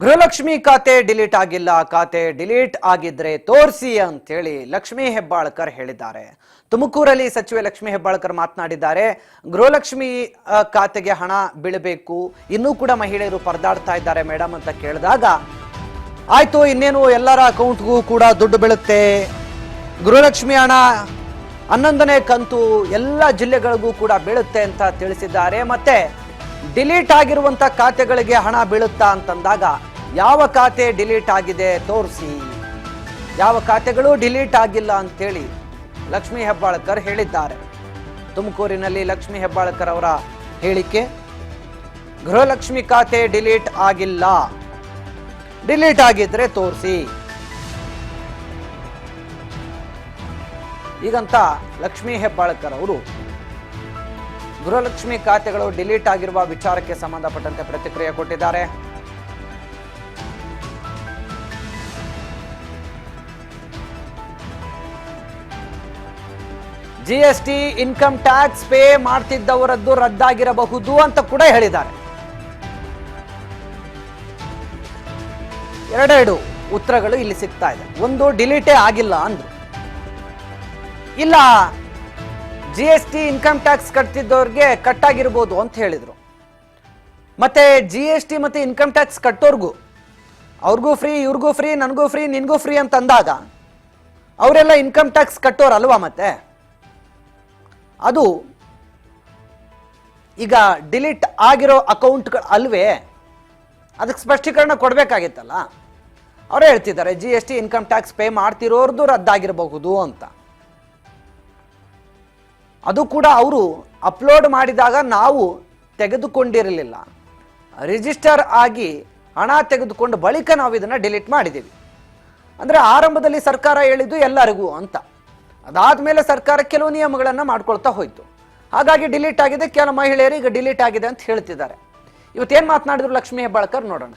ಗೃಹಲಕ್ಷ್ಮಿ ಖಾತೆ ಡಿಲೀಟ್ ಆಗಿಲ್ಲ, ಖಾತೆ ಡಿಲೀಟ್ ಆಗಿದ್ರೆ ತೋರಿಸಿ ಅಂತೇಳಿ ಲಕ್ಷ್ಮೀ ಹೆಬ್ಬಾಳ್ಕರ್ ಹೇಳಿದ್ದಾರೆ. ತುಮಕೂರಲ್ಲಿ ಸಚಿವೆ ಲಕ್ಷ್ಮೀ ಹೆಬ್ಬಾಳ್ಕರ್ ಮಾತನಾಡಿದ್ದಾರೆ. ಗೃಹಲಕ್ಷ್ಮಿ ಖಾತೆಗೆ ಹಣ ಬೀಳಬೇಕು, ಇನ್ನೂ ಕೂಡ ಮಹಿಳೆಯರು ಪರದಾಡ್ತಾ ಇದ್ದಾರೆ ಮೇಡಮ್ ಅಂತ ಕೇಳಿದಾಗ, ಆಯ್ತು ಇನ್ನೇನು ಎಲ್ಲರ ಅಕೌಂಟ್ಗೂ ಕೂಡ ದುಡ್ಡು ಬೀಳುತ್ತೆ, ಗೃಹಲಕ್ಷ್ಮಿ ಹಣ 11ನೇ ಕಂತು ಎಲ್ಲ ಜಿಲ್ಲೆಗಳಿಗೂ ಕೂಡ ಬೀಳುತ್ತೆ ಅಂತ ತಿಳಿಸಿದ್ದಾರೆ. ಮತ್ತೆ ಡಿಲೀಟ್ ಆಗಿರುವಂತ ಖಾತೆಗಳಿಗೆ ಹಣ ಬೀಳುತ್ತಾ ಅಂತಂದಾಗ ಯಾವ ಖಾತೆ ಡಿಲೀಟ್ ಆಗಿದೆ ತೋರಿಸಿ, ಯಾವ ಖಾತೆಗಳು ಡಿಲೀಟ್ ಆಗಿಲ್ಲ ಅಂತೇಳಿ ಲಕ್ಷ್ಮೀ ಹೆಬ್ಬಾಳ್ಕರ್ ಹೇಳಿದ್ದಾರೆ. ತುಮಕೂರಿನಲ್ಲಿ ಲಕ್ಷ್ಮೀ ಹೆಬ್ಬಾಳ್ಕರ್ ಅವರ ಹೇಳಿಕೆ, ಗೃಹಲಕ್ಷ್ಮಿ ಖಾತೆ ಡಿಲೀಟ್ ಆಗಿಲ್ಲ, ಡಿಲೀಟ್ ಆಗಿದ್ರೆ ತೋರಿಸಿ ಈಗಂತ ಲಕ್ಷ್ಮೀ ಹೆಬ್ಬಾಳ್ಕರ್ ಅವರು ಗೃಹಲಕ್ಷ್ಮಿ ಖಾತೆಗಳು ಡಿಲೀಟ್ ಆಗಿರುವ ವಿಚಾರಕ್ಕೆ ಸಂಬಂಧಪಟ್ಟಂತೆ ಪ್ರತಿಕ್ರಿಯೆ ಕೊಟ್ಟಿದ್ದಾರೆ. ಜಿಎಸ್ಟಿ ಇನ್ಕಮ್ ಟ್ಯಾಕ್ಸ್ ಪೇ ಮಾಡ್ತಿದ್ದವರದ್ದು ರದ್ದಾಗಿರಬಹುದು ಅಂತ ಕೂಡ ಹೇಳಿದ್ದಾರೆ. ಎರಡೆರಡು ಉತ್ತರಗಳು ಇಲ್ಲಿ ಸಿಗ್ತಾ ಇದೆ. ಒಂದು, ಡಿಲೀಟೇ ಆಗಿಲ್ಲ ಅಂದ್ರು. ಇಲ್ಲ, ಜಿಎಸ್ಟಿ ಇನ್ಕಮ್ ಟ್ಯಾಕ್ಸ್ ಕಟ್ತಿದ್ದವ್ರಿಗೆ ಕಟ್ಟಾಗಿರ್ಬೋದು ಅಂತ ಹೇಳಿದ್ರು. ಮತ್ತೆ ಜಿಎಸ್ಟಿ ಮತ್ತೆ ಇನ್ಕಮ್ ಟ್ಯಾಕ್ಸ್ ಕಟ್ಟೋರ್ಗೂ ಅವ್ರಿಗೂ ಫ್ರೀ, ಇವ್ರಿಗೂ ಫ್ರೀ, ನನಗೂ ಫ್ರೀ, ನಿನ್ಗೂ ಫ್ರೀ ಅಂತ ಅಂದಾಗ ಅವರೆಲ್ಲ ಇನ್ಕಮ್ ಟ್ಯಾಕ್ಸ್ ಕಟ್ಟೋರಲ್ವಾ? ಮತ್ತೆ ಅದು ಈಗ ಡಿಲೀಟ್ ಆಗಿರೋ ಅಕೌಂಟ್ಗಳು ಅಲ್ವೇ? ಅದಕ್ಕೆ ಸ್ಪಷ್ಟೀಕರಣ ಕೊಡಬೇಕಾಗಿತ್ತಲ್ಲ. ಅವರೇ ಹೇಳ್ತಿದ್ದಾರೆ ಜಿಎಸ್ಟಿ ಇನ್ಕಮ್ ಟ್ಯಾಕ್ಸ್ ಪೇ ಮಾಡ್ತಿರೋರ್ದು ರದ್ದಾಗಿರಬಹುದು ಅಂತ. ಅದು ಕೂಡ ಅವರು ಅಪ್ಲೋಡ್ ಮಾಡಿದಾಗ ನಾವು ತೆಗೆದುಕೊಂಡಿರಲಿಲ್ಲ, ರಿಜಿಸ್ಟರ್ ಆಗಿ ಹಣ ತೆಗೆದುಕೊಂಡು ಬಳಿಕ ನಾವು ಇದನ್ನು ಡಿಲೀಟ್ ಮಾಡಿದ್ದೀವಿ. ಅಂದರೆ ಆರಂಭದಲ್ಲಿ ಸರ್ಕಾರ ಹೇಳಿದ್ದು ಎಲ್ಲರಿಗೂ ಅಂತ, ಅದಾದಮೇಲೆ ಸರ್ಕಾರ ಕೆಲವು ನಿಯಮಗಳನ್ನು ಮಾಡ್ಕೊಳ್ತಾ ಹೋಯ್ತು. ಹಾಗಾಗಿ ಡಿಲೀಟ್ ಆಗಿದೆ, ಕೆಲ ಮಹಿಳೆಯರು ಈಗ ಡಿಲೀಟ್ ಆಗಿದೆ ಅಂತ ಹೇಳ್ತಿದ್ದಾರೆ. ಇವತ್ತೇನು ಮಾತನಾಡಿದ್ರು ಲಕ್ಷ್ಮೀ ಹೆಬ್ಬಾಳ್ಕರ್ ನೋಡೋಣ.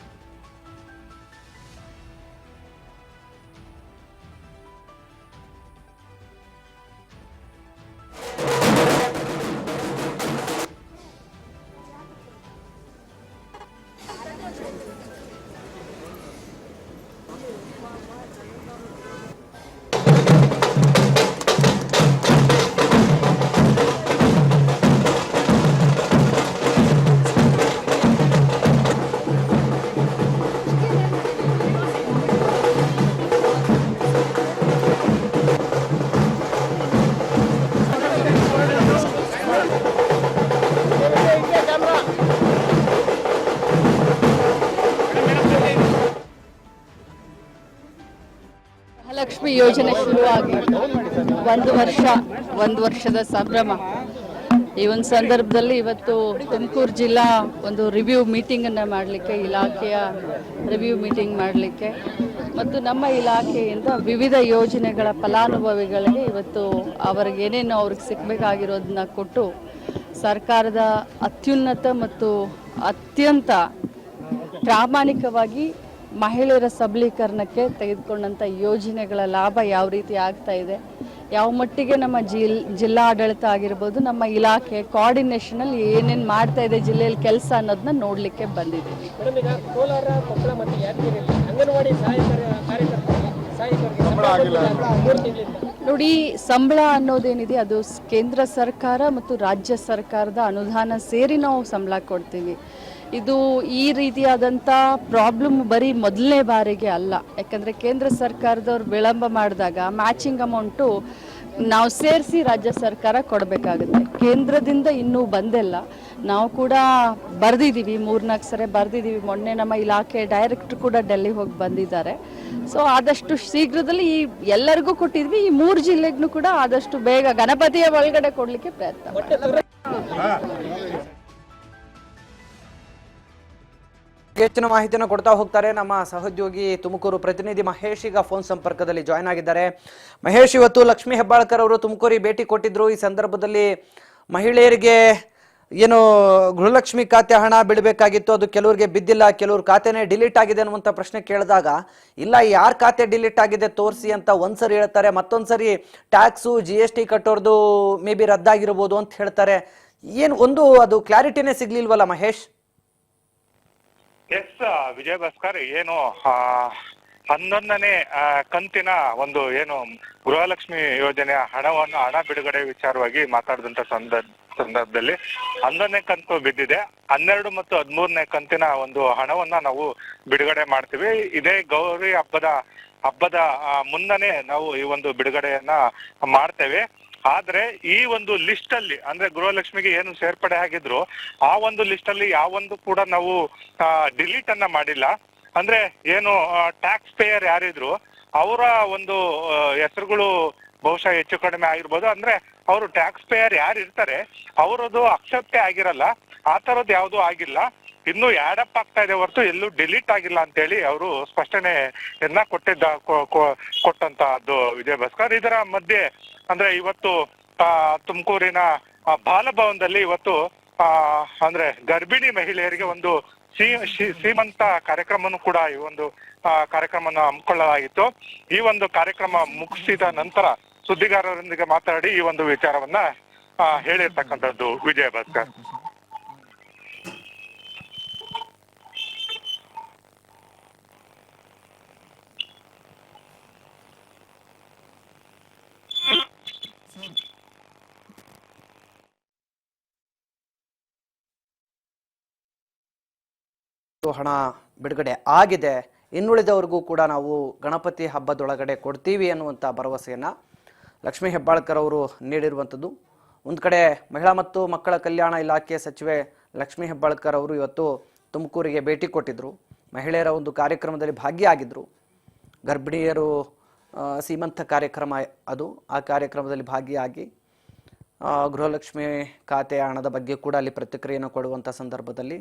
ಲಕ್ಷ್ಮಿ ಯೋಜನೆ ಶುರುವಾಗಿದ್ದು ಒಂದು ವರ್ಷದ ಸಂಭ್ರಮ. ಈ ಒಂದು ಸಂದರ್ಭದಲ್ಲಿ ಇವತ್ತು ತುಮಕೂರು ಜಿಲ್ಲಾ ಒಂದು ರಿವ್ಯೂ ಮೀಟಿಂಗನ್ನು ಮಾಡಲಿಕ್ಕೆ, ಇಲಾಖೆಯ ರಿವ್ಯೂ ಮೀಟಿಂಗ್ ಮಾಡಲಿಕ್ಕೆ ಮತ್ತು ನಮ್ಮ ಇಲಾಖೆಯಿಂದ ವಿವಿಧ ಯೋಜನೆಗಳ ಫಲಾನುಭವಿಗಳಿಗೆ ಇವತ್ತು ಅವ್ರಿಗೆ ಏನೇನು ಅವ್ರಿಗೆ ಸಿಗಬೇಕಾಗಿರೋದನ್ನ ಕೊಟ್ಟು ಸರ್ಕಾರದ ಅತ್ಯುನ್ನತ ಮತ್ತು ಅತ್ಯಂತ ಪ್ರಾಮಾಣಿಕವಾಗಿ ಮಹಿಳೆಯರ ಸಬಲೀಕರಣಕ್ಕೆ ತೆಗೆದುಕೊಂಡಂಥ ಯೋಜನೆಗಳ ಲಾಭ ಯಾವ ರೀತಿ ಆಗ್ತಾ ಇದೆ, ಯಾವ ಮಟ್ಟಿಗೆ ನಮ್ಮ ಜಿಲ್ಲಾಡಳಿತ ಆಗಿರ್ಬೋದು, ನಮ್ಮ ಇಲಾಖೆ ಕೋಆರ್ಡಿನೇಷನಲ್ಲಿ ಏನೇನು ಮಾಡ್ತಾ ಇದೆ ಜಿಲ್ಲೆಯಲ್ಲಿ ಕೆಲಸ ಅನ್ನೋದನ್ನ ನೋಡಲಿಕ್ಕೆ ಬಂದಿದ್ದೀವಿ. ನೋಡಿ, ಸಂಬಳ ಅನ್ನೋದೇನಿದೆ ಅದು ಕೇಂದ್ರ ಸರ್ಕಾರ ಮತ್ತು ರಾಜ್ಯ ಸರ್ಕಾರದ ಅನುದಾನ ಸೇರಿ ನಾವು ಸಂಬಳ ಕೊಡ್ತೀವಿ. ಇದು ಈ ರೀತಿಯಾದಂಥ ಪ್ರಾಬ್ಲಮ್ ಬರೀ ಮೊದಲನೇ ಬಾರಿಗೆ ಅಲ್ಲ. ಯಾಕಂದರೆ ಕೇಂದ್ರ ಸರ್ಕಾರದವ್ರು ವಿಳಂಬ ಮಾಡಿದಾಗ ಮ್ಯಾಚಿಂಗ್ ಅಮೌಂಟು ನಾವು ಸೇರಿಸಿ ರಾಜ್ಯ ಸರ್ಕಾರ ಕೊಡಬೇಕಾಗುತ್ತೆ. ಕೇಂದ್ರದಿಂದ ಇನ್ನೂ ಬಂದಿಲ್ಲ. ನಾವು ಕೂಡ ಬರೆದಿದ್ದೀವಿ, 3-4 ಸರಿ ಬರೆದಿದ್ದೀವಿ. ಮೊನ್ನೆ ನಮ್ಮ ಇಲಾಖೆ ಡೈರೆಕ್ಟ್ರು ಕೂಡ ಡೆಲ್ಲಿ ಹೋಗಿ ಬಂದಿದ್ದಾರೆ. ಸೊ ಆದಷ್ಟು ಶೀಘ್ರದಲ್ಲಿ ಈ ಎಲ್ಲರಿಗೂ ಕೊಟ್ಟಿದ್ವಿ. ಈ 3 ಜಿಲ್ಲೆಗೂ ಕೂಡ ಆದಷ್ಟು ಬೇಗ ಗಣಪತಿಯ ಒಳಗಡೆ ಕೊಡಲಿಕ್ಕೆ ಪ್ರಯತ್ನ. ಹೆಚ್ಚಿನ ಮಾಹಿತಿಯನ್ನು ಕೊಡ್ತಾ ಹೋಗ್ತಾರೆ ನಮ್ಮ ಸಹೋದ್ಯೋಗಿ ತುಮಕೂರು ಪ್ರತಿನಿಧಿ ಮಹೇಶ್. ಈಗ ಫೋನ್ ಸಂಪರ್ಕದಲ್ಲಿ ಜಾಯ್ನ್ ಆಗಿದ್ದಾರೆ. ಮಹೇಶ್, ಇವತ್ತು ಲಕ್ಷ್ಮೀ ಹೆಬ್ಬಾಳ್ಕರ್ ಅವರು ತುಮಕೂರಿಗೆ ಭೇಟಿ ಕೊಟ್ಟಿದ್ರು. ಈ ಸಂದರ್ಭದಲ್ಲಿ ಮಹಿಳೆಯರಿಗೆ ಏನು ಗೃಹಲಕ್ಷ್ಮಿ ಖಾತೆ ಹಣ ಬಿಡಬೇಕಾಗಿತ್ತು, ಅದು ಕೆಲವರಿಗೆ ಬಿದ್ದಿಲ್ಲ, ಕೆಲವ್ರ ಖಾತೆನೇ ಡಿಲೀಟ್ ಆಗಿದೆ ಅನ್ನುವಂಥ ಪ್ರಶ್ನೆ ಕೇಳಿದಾಗ, ಇಲ್ಲ ಯಾರ ಖಾತೆ ಡಿಲೀಟ್ ಆಗಿದೆ ತೋರಿಸಿ ಅಂತ ಒಂದ್ಸರಿ ಹೇಳ್ತಾರೆ, ಮತ್ತೊಂದ್ಸರಿ ಟ್ಯಾಕ್ಸು GST ಕಟ್ಟೋರ್ದು ಮೇ ಬಿ ರದ್ದಾಗಿರ್ಬೋದು ಅಂತ ಹೇಳ್ತಾರೆ. ಏನು ಅದು ಕ್ಲಾರಿಟಿನೇ ಸಿಗ್ಲಿಲ್ವಲ್ಲ ಮಹೇಶ್? ಎಸ್ ವಿಜಯ್ ಭಾಸ್ಕರ್, ಏನು 11ನೇ ಕಂತಿನ ಒಂದು ಏನು ಗೃಹಲಕ್ಷ್ಮಿ ಯೋಜನೆಯ ಹಣ ಬಿಡುಗಡೆ ವಿಚಾರವಾಗಿ ಮಾತಾಡಿದಂತ ಸಂದರ್ಭದಲ್ಲಿ 11ನೇ ಕಂತು ಬಿದ್ದಿದೆ. 12 ಮತ್ತು 13ನೇ ಕಂತಿನ ಒಂದು ಹಣವನ್ನ ನಾವು ಬಿಡುಗಡೆ ಮಾಡ್ತೀವಿ. ಇದೇ ಗೌರಿ ಹಬ್ಬದ ಮುನ್ನನೇ ನಾವು ಈ ಒಂದು ಬಿಡುಗಡೆಯನ್ನ ಮಾಡ್ತೇವೆ. ಆದ್ರೆ ಈ ಒಂದು ಲಿಸ್ಟ್ ಅಲ್ಲಿ ಅಂದ್ರೆ ಗೃಹಲಕ್ಷ್ಮಿಗೆ ಏನು ಸೇರ್ಪಡೆ ಆಗಿದ್ರು ಆ ಒಂದು ಲಿಸ್ಟ್ ಅಲ್ಲಿ ಯಾವೊಂದು ಕೂಡ ನಾವು ಡಿಲೀಟ್ ಅನ್ನ ಮಾಡಿಲ್ಲ. ಅಂದ್ರೆ ಏನು ಟ್ಯಾಕ್ಸ್ ಪೇಯರ್ ಯಾರಿದ್ರು ಅವರ ಒಂದು ಹೆಸರುಗಳು ಬಹುಶಃ ಹೆಚ್ಚು ಕಡಿಮೆ ಆಗಿರ್ಬೋದು. ಅಂದ್ರೆ ಅವರು ಟ್ಯಾಕ್ಸ್ ಪೇಯರ್ ಯಾರು ಇರ್ತಾರೆ ಅವರದು ಅಕ್ಸೆಪ್ಟೇ ಆಗಿರಲ್ಲ. ಆ ತರದ್ದು ಯಾವ್ದು ಆಗಿಲ್ಲ. ಇನ್ನು ಆ್ಯಡಪ್ ಆಗ್ತಾ ಇದೆ ಹೊರತು ಎಲ್ಲೂ ಡಿಲೀಟ್ ಆಗಿಲ್ಲ ಅಂತೇಳಿ ಅವರು ಸ್ಪಷ್ಟನೆಯನ್ನ ಕೊಟ್ಟಂತಹದ್ದು ವಿಜಯ್ ಭಾಸ್ಕರ್. ಇದರ ಮಧ್ಯೆ ಅಂದ್ರೆ ಇವತ್ತು ತುಮಕೂರಿನ ಬಾಲಭವನದಲ್ಲಿ ಇವತ್ತು ಅಂದ್ರೆ ಗರ್ಭಿಣಿ ಮಹಿಳೆಯರಿಗೆ ಒಂದು ಸೀಮಂತ ಕಾರ್ಯಕ್ರಮವನ್ನು ಕೂಡ ಈ ಒಂದು ಕಾರ್ಯಕ್ರಮವನ್ನು ಹಮ್ಮಿಕೊಳ್ಳಲಾಗಿತ್ತು. ಈ ಒಂದು ಕಾರ್ಯಕ್ರಮ ಮುಗಿಸಿದ ನಂತರ ಸುದ್ದಿಗಾರರೊಂದಿಗೆ ಮಾತನಾಡಿ ಈ ಒಂದು ವಿಚಾರವನ್ನ ಹೇಳಿರ್ತಕ್ಕಂಥದ್ದು ವಿಜಯ ಭಾಸ್ಕರ್. ಹಣ ಬಿಡುಗಡೆ ಆಗಿದೆ, ಇನ್ನುಳಿದವರಿಗೂ ಕೂಡ ನಾವು ಗಣಪತಿ ಹಬ್ಬದೊಳಗಡೆ ಕೊಡ್ತೀವಿ ಅನ್ನುವಂಥ ಭರವಸೆಯನ್ನು ಲಕ್ಷ್ಮೀ ಹೆಬ್ಬಾಳ್ಕರ್ ಅವರು ನೀಡಿರುವಂಥದ್ದು. ಒಂದು ಕಡೆ ಮಹಿಳಾ ಮತ್ತು ಮಕ್ಕಳ ಕಲ್ಯಾಣ ಇಲಾಖೆ ಸಚಿವೆ ಲಕ್ಷ್ಮೀ ಹೆಬ್ಬಾಳ್ಕರ್ ಅವರು ಇವತ್ತು ತುಮಕೂರಿಗೆ ಭೇಟಿ ಕೊಟ್ಟಿದ್ದರು. ಮಹಿಳೆಯರ ಒಂದು ಕಾರ್ಯಕ್ರಮದಲ್ಲಿ ಭಾಗಿಯಾಗಿದ್ದರು. ಗರ್ಭಿಣಿಯರು ಸೀಮಂತ ಕಾರ್ಯಕ್ರಮ ಅದು. ಆ ಕಾರ್ಯಕ್ರಮದಲ್ಲಿ ಭಾಗಿಯಾಗಿ ಗೃಹಲಕ್ಷ್ಮಿ ಖಾತೆಯ ಹಣದ ಬಗ್ಗೆ ಕೂಡ ಅಲ್ಲಿ ಪ್ರತಿಕ್ರಿಯೆಯನ್ನು ಕೊಡುವಂಥ ಸಂದರ್ಭದಲ್ಲಿ